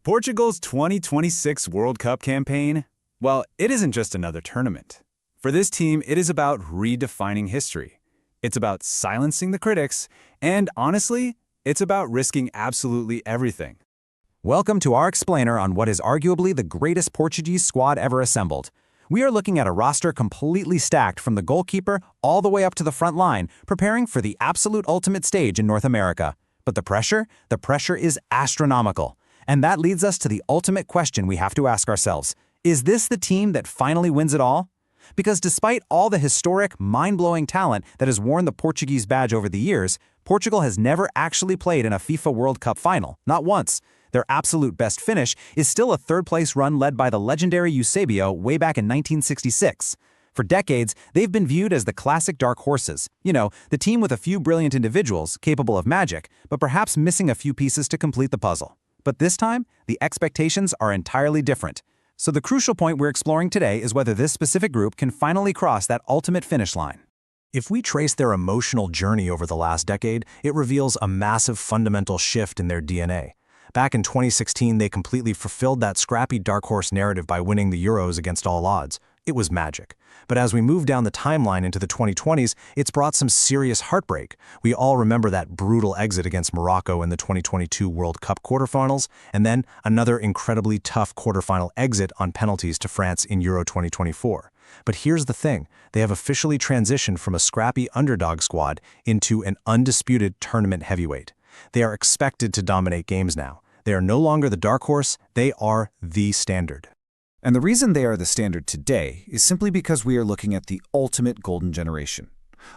Portugal's 2026 World Cup campaign? Well, it isn't just another tournament. For this team, it is about redefining history. It's about silencing the critics, and honestly, it's about risking absolutely everything. Welcome to our explainer on what is arguably the greatest Portuguese squad ever assembled. We are looking at a roster completely stacked from the goalkeeper all the way up to the front line, preparing for the absolute ultimate stage in North America. But the pressure is astronomical. And that leads us to the ultimate question we have to ask ourselves. Is this the team that finally wins it all? Because despite all the historic, mind-blowing talent that has worn the Portuguese badge over the years, Portugal has never actually played in a FIFA World Cup final, not once. Their absolute best finish is still a third-place run led by the legendary Eusebio way back in 1966. For decades, they've been viewed as the classic dark horses. You know, the team with a few brilliant individuals, capable of magic, but perhaps missing a few pieces to complete the puzzle. But this time, the expectations are entirely different. So the crucial point we're exploring today is whether this specific group can finally cross that ultimate finish line. If we trace their emotional journey over the last decade, it reveals a massive fundamental shift in their DNA. Back in 2016, they completely fulfilled that scrappy dark horse narrative by winning the Euros against all odds. It was magic. But as we move down the timeline into the 2020s, it's brought some serious heartbreak. We all remember that brutal exit against Morocco in the 2022 World Cup quarterfinals, and then another incredibly tough quarterfinal exit on penalties to France in Euro 2024. But here's the thing, they have officially transitioned from a scrappy underdog squad into an undisputed tournament heavyweight. They are expected to dominate games now. They are no longer the dark horse, they are the standard. And the reason they are the standard today is simply because we are looking at the ultimate golden generation.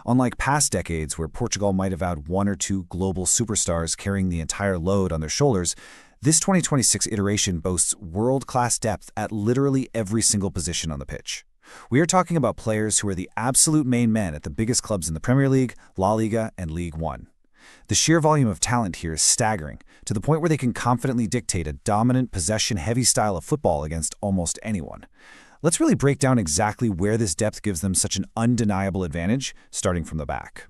Unlike past decades where Portugal might have had one or two global superstars carrying the entire load on their shoulders, this 2026 iteration boasts world-class depth at literally every single position on the pitch. We are talking about players who are the absolute main men at the biggest clubs in the Premier League, La Liga, and League One. The sheer volume of talent here is staggering, to the point where they can confidently dictate a dominant, possession-heavy style of football against almost anyone. Let's really break down exactly where this depth gives them such an undeniable advantage, starting from the back.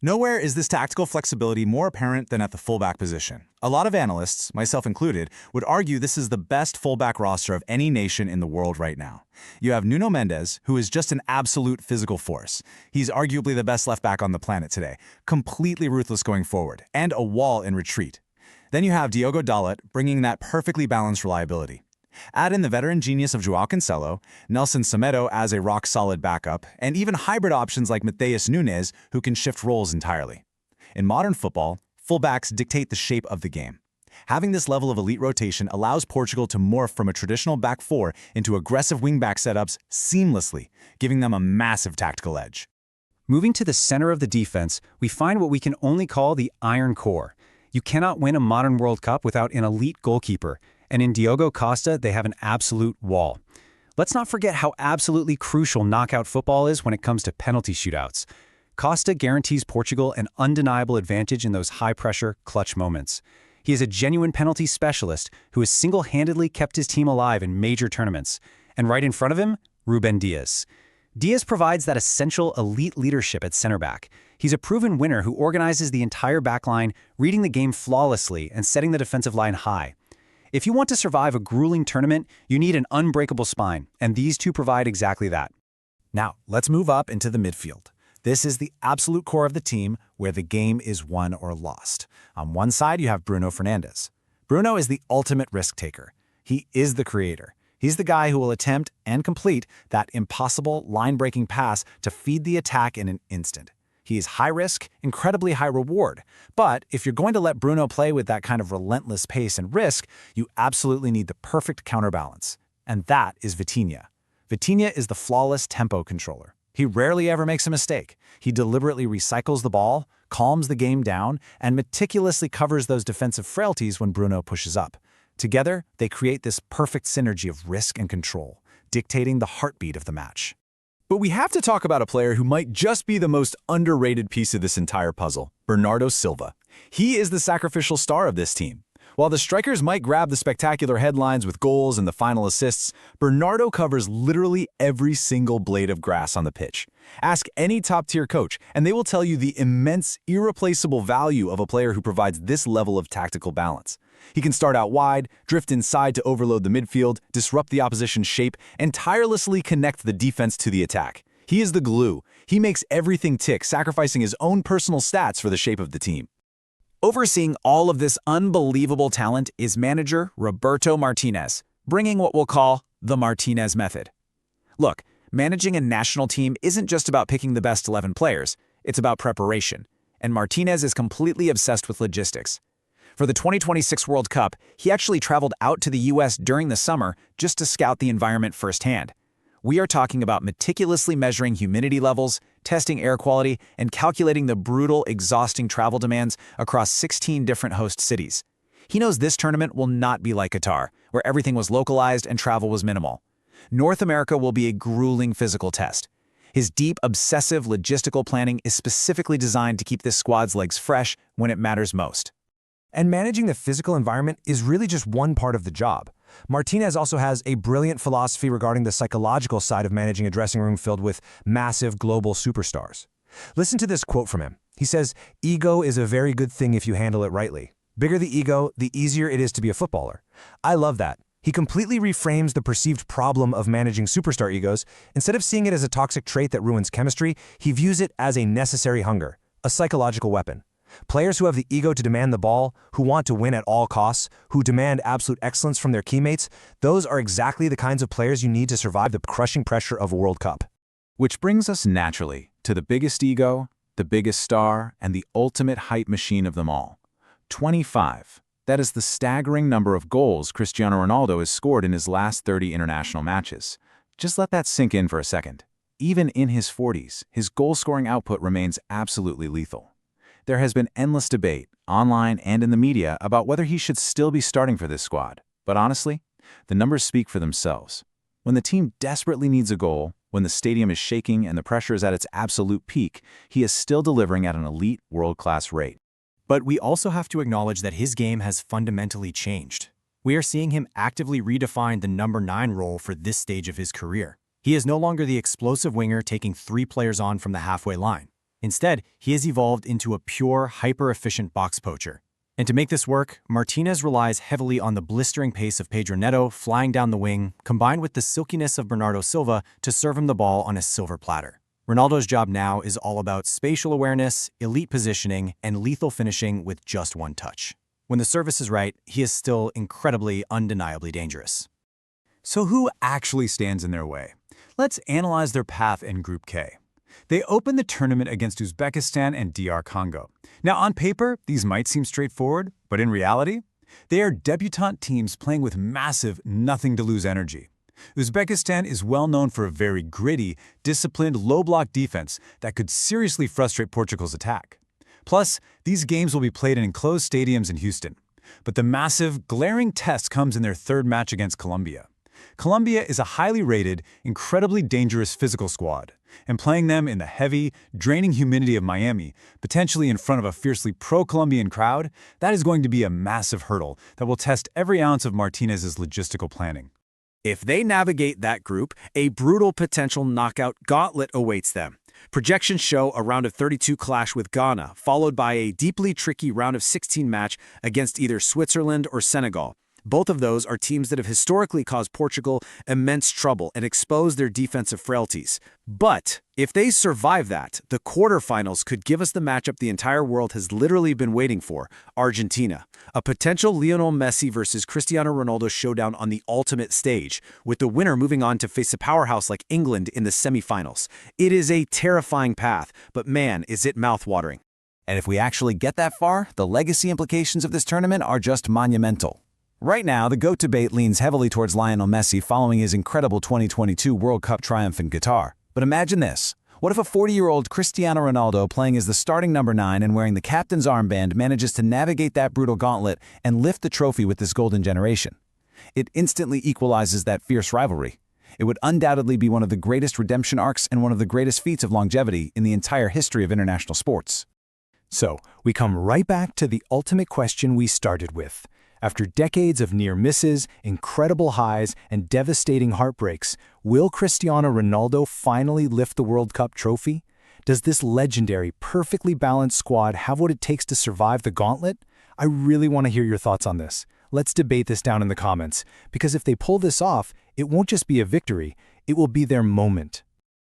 Nowhere is this tactical flexibility more apparent than at the fullback position. A lot of analysts, myself included, would argue this is the best fullback roster of any nation in the world right now. You have Nuno Mendes, who is just an absolute physical force. He's arguably the best left back on the planet today, completely ruthless going forward, and a wall in retreat. Then you have Diogo Dalot, bringing that perfectly balanced reliability. Add in the veteran genius of João Cancelo, Nelson Semedo as a rock-solid backup, and even hybrid options like Matheus Nunes, who can shift roles entirely. In modern football, fullbacks dictate the shape of the game. Having this level of elite rotation allows Portugal to morph from a traditional back four into aggressive wingback setups seamlessly, giving them a massive tactical edge. Moving to the center of the defense, we find what we can only call the iron core. You cannot win a modern World Cup without an elite goalkeeper. And in Diogo Costa, they have an absolute wall. Let's not forget how absolutely crucial knockout football is when it comes to penalty shootouts. Costa guarantees Portugal an undeniable advantage in those high-pressure, clutch moments. He is a genuine penalty specialist who has single-handedly kept his team alive in major tournaments. And right in front of him, Ruben Dias. Dias provides that essential elite leadership at center back. He's a proven winner who organizes the entire backline, reading the game flawlessly and setting the defensive line high. If you want to survive a grueling tournament, you need an unbreakable spine, and these two provide exactly that. Now, let's move up into the midfield. This is the absolute core of the team where the game is won or lost. On one side, you have Bruno Fernandes. Bruno is the ultimate risk taker. He is the creator. He's the guy who will attempt and complete that impossible line-breaking pass to feed the attack in an instant. He is high risk, incredibly high reward. But if you're going to let Bruno play with that kind of relentless pace and risk, you absolutely need the perfect counterbalance. And that is Vitinha. Vitinha is the flawless tempo controller. He rarely ever makes a mistake. He deliberately recycles the ball, calms the game down, and meticulously covers those defensive frailties when Bruno pushes up. Together, they create this perfect synergy of risk and control, dictating the heartbeat of the match. But we have to talk about a player who might just be the most underrated piece of this entire puzzle, Bernardo Silva. He is the sacrificial star of this team. While the strikers might grab the spectacular headlines with goals and the final assists, Bernardo covers literally every single blade of grass on the pitch. Ask any top-tier coach, and they will tell you the immense, irreplaceable value of a player who provides this level of tactical balance. He can start out wide, drift inside to overload the midfield, disrupt the opposition's shape, and tirelessly connect the defense to the attack. He is the glue. He makes everything tick, sacrificing his own personal stats for the shape of the team. Overseeing all of this unbelievable talent is manager Roberto Martinez, bringing what we'll call the Martinez method. Look, managing a national team isn't just about picking the best 11 players, it's about preparation, and Martinez is completely obsessed with logistics. For the 2026 World Cup, he actually traveled out to the US during the summer just to scout the environment firsthand. We are talking about meticulously measuring humidity levels, testing air quality, and calculating the brutal, exhausting travel demands across 16 different host cities. He knows this tournament will not be like Qatar, where everything was localized and travel was minimal. North America will be a grueling physical test. His deep, obsessive logistical planning is specifically designed to keep this squad's legs fresh when it matters most. And managing the physical environment is really just one part of the job. Martinez also has a brilliant philosophy regarding the psychological side of managing a dressing room filled with massive global superstars. Listen to this quote from him. He says, "Ego is a very good thing if you handle it rightly. Bigger the ego, the easier it is to be a footballer." I love that. He completely reframes the perceived problem of managing superstar egos. Instead of seeing it as a toxic trait that ruins chemistry, he views it as a necessary hunger, a psychological weapon. Players who have the ego to demand the ball, who want to win at all costs, who demand absolute excellence from their teammates, those are exactly the kinds of players you need to survive the crushing pressure of a World Cup. Which brings us naturally to the biggest ego, the biggest star, and the ultimate hype machine of them all. 25. That is the staggering number of goals Cristiano Ronaldo has scored in his last 30 international matches. Just let that sink in for a second. Even in his 40s, his goal-scoring output remains absolutely lethal. There has been endless debate, online and in the media, about whether he should still be starting for this squad. But honestly, the numbers speak for themselves. When the team desperately needs a goal, when the stadium is shaking and the pressure is at its absolute peak, he is still delivering at an elite, world-class rate. But we also have to acknowledge that his game has fundamentally changed. We are seeing him actively redefine the number 9 role for this stage of his career. He is no longer the explosive winger taking 3 players on from the halfway line. Instead, he has evolved into a pure, hyper-efficient box poacher. And to make this work, Martinez relies heavily on the blistering pace of Pedro Neto flying down the wing, combined with the silkiness of Bernardo Silva to serve him the ball on a silver platter. Ronaldo's job now is all about spatial awareness, elite positioning, and lethal finishing with just one touch. When the service is right, he is still incredibly, undeniably dangerous. So who actually stands in their way? Let's analyze their path in Group K. They opened the tournament against Uzbekistan and DR Congo. Now, on paper, these might seem straightforward, but in reality, they are debutante teams playing with massive, nothing-to-lose energy. Uzbekistan is well known for a very gritty, disciplined, low-block defense that could seriously frustrate Portugal's attack. Plus, these games will be played in enclosed stadiums in Houston. But the massive, glaring test comes in their third match against Colombia. Colombia is a highly rated, incredibly dangerous physical squad, and playing them in the heavy, draining humidity of Miami, potentially in front of a fiercely pro-Colombian crowd, that is going to be a massive hurdle that will test every ounce of Martinez's logistical planning. If they navigate that group, a brutal potential knockout gauntlet awaits them. Projections show a round of 32 clash with Ghana, followed by a deeply tricky round of 16 match against either Switzerland or Senegal. Both of those are teams that have historically caused Portugal immense trouble and exposed their defensive frailties. But if they survive that, the quarterfinals could give us the matchup the entire world has literally been waiting for: Argentina. A potential Lionel Messi versus Cristiano Ronaldo showdown on the ultimate stage, with the winner moving on to face a powerhouse like England in the semifinals. It is a terrifying path, but man, is it mouthwatering. And if we actually get that far, the legacy implications of this tournament are just monumental. Right now, the GOAT debate leans heavily towards Lionel Messi following his incredible 2022 World Cup triumph in Qatar. But imagine this. What if a 40-year-old Cristiano Ronaldo playing as the starting number 9 and wearing the captain's armband manages to navigate that brutal gauntlet and lift the trophy with this golden generation? It instantly equalizes that fierce rivalry. It would undoubtedly be one of the greatest redemption arcs and one of the greatest feats of longevity in the entire history of international sports. So, we come right back to the ultimate question we started with. After decades of near misses, incredible highs, and devastating heartbreaks, will Cristiano Ronaldo finally lift the World Cup trophy? Does this legendary, perfectly balanced squad have what it takes to survive the gauntlet? I really want to hear your thoughts on this. Let's debate this down in the comments, because if they pull this off, it won't just be a victory, it will be their moment.